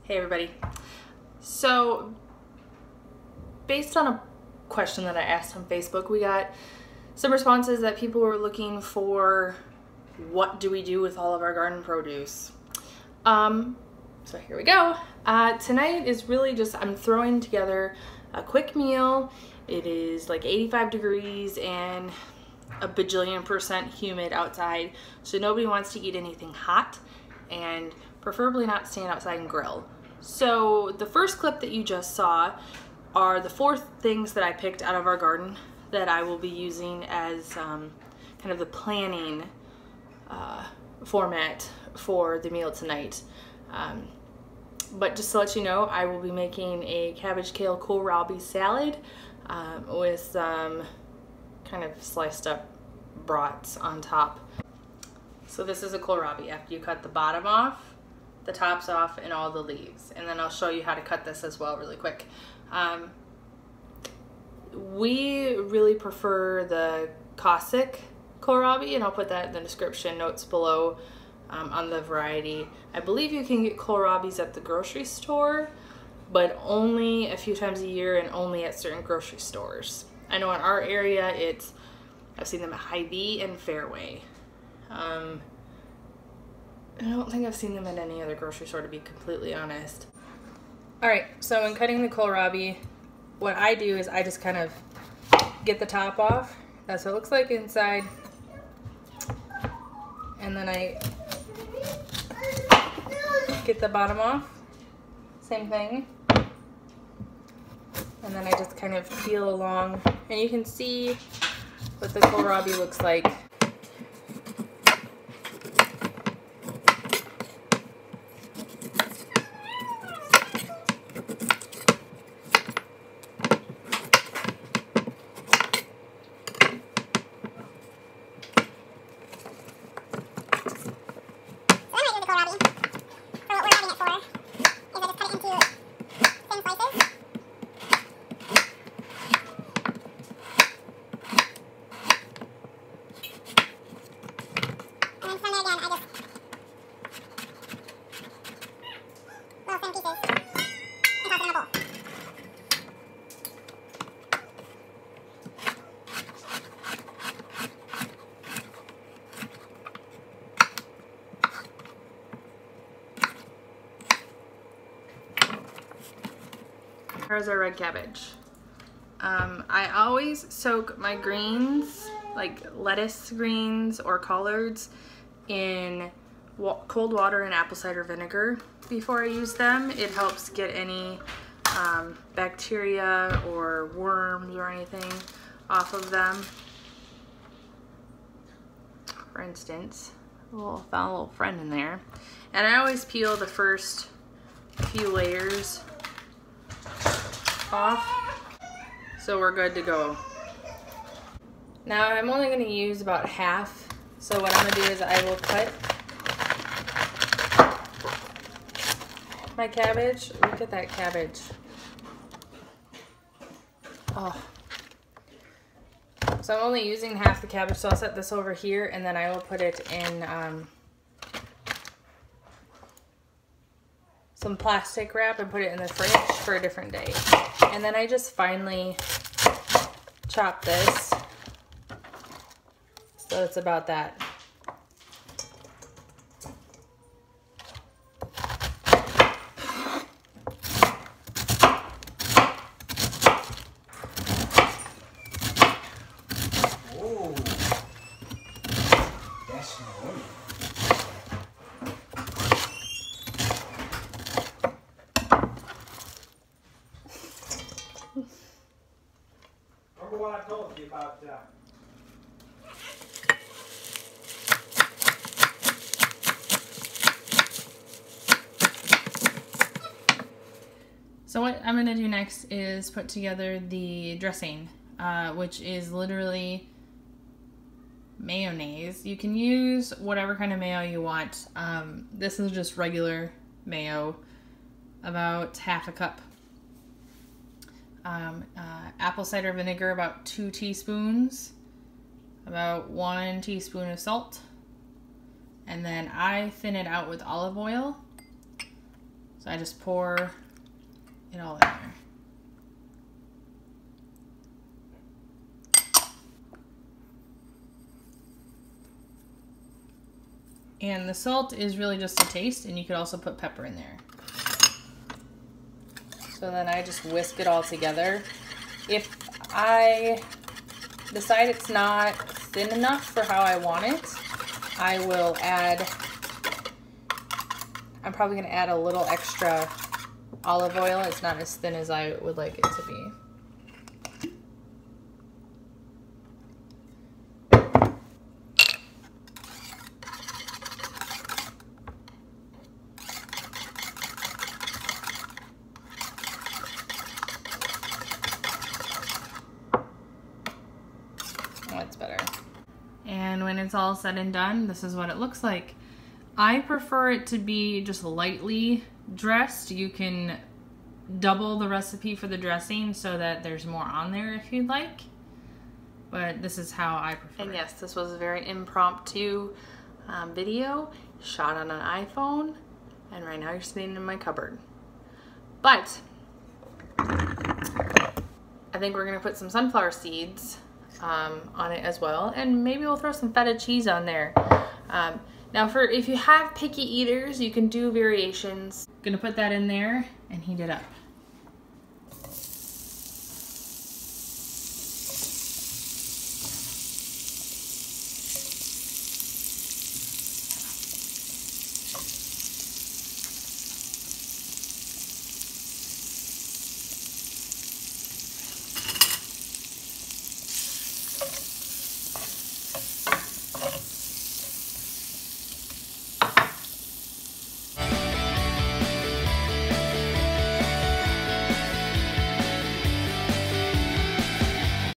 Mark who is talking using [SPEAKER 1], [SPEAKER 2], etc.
[SPEAKER 1] Hey everybody. So based on a question that I asked on Facebook, we got some responses that people were looking for what do we do with all of our garden produce. So here we go. Tonight is really just, I'm throwing together a quick meal. It is like 85 degrees and a bajillion% humid outside, so nobody wants to eat anything hot and preferably not stand outside and grill. So the first clip that you just saw are the 4 things that I picked out of our garden that I will be using as kind of the planning format for the meal tonight. But just to let you know, I will be making a cabbage kale kohlrabi salad with some kind of sliced up brats on top. So this is a kohlrabi after you cut the bottom off, the tops off, and all the leaves. And then I'll show you how to cut this as well really quick. We really prefer the Cossack kohlrabi, and I'll put that in the description notes below on the variety. I believe you can get kohlrabis at the grocery store, but only a few times a year and only at certain grocery stores. I know in our area I've seen them at Hy-Vee and Fairway. I don't think I've seen them at any other grocery store, to be completely honest. Alright, so when cutting the kohlrabi, what I do is I just kind of get the top off. That's what it looks like inside. And then I get the bottom off. Same thing. And then I just kind of peel along. And you can see what the kohlrabi looks like. Here's our red cabbage. I always soak my greens, like lettuce greens or collards, in cold water and apple cider vinegar before I use them. It helps get any bacteria or worms or anything off of them. For instance, found a little friend in there. And I always peel the first few layers off, so we're good to go. Now I'm only going to use about half, so what I'm going to do is I will cut my cabbage. Look at that cabbage. Oh. So I'm only using half the cabbage, so I'll set this over here and then I will put it in some plastic wrap and put it in the fridge for a different day. And then I just finely chop this, so it's about that.
[SPEAKER 2] Oh, that's nice. Remember what I told you about
[SPEAKER 1] So what I'm going to do next is put together the dressing, which is literally mayonnaise. You can use whatever kind of mayo you want. This is just regular mayo, about half a cup. Apple cider vinegar, about 2 teaspoons, about 1 teaspoon of salt, and then I thin it out with olive oil. So I just pour it all in there. And the salt is really just a taste, and you could also put pepper in there. So then I just whisk it all together. If I decide it's not thin enough for how I want it, I will add, I'm probably gonna add a little extra olive oil. It's not as thin as I would like it to be. That's better. And when it's all said and done, this is what it looks like. I prefer it to be just lightly dressed. You can double the recipe for the dressing so that there's more on there if you'd like. But this is how I prefer it. And yes, this was a very impromptu video shot on an iPhone. And right now you're sitting in my cupboard. But I think we're gonna put some sunflower seeds on it as well, and maybe we'll throw some feta cheese on there. Now if you have picky eaters, you can do variations. Gonna put that in there and heat it up.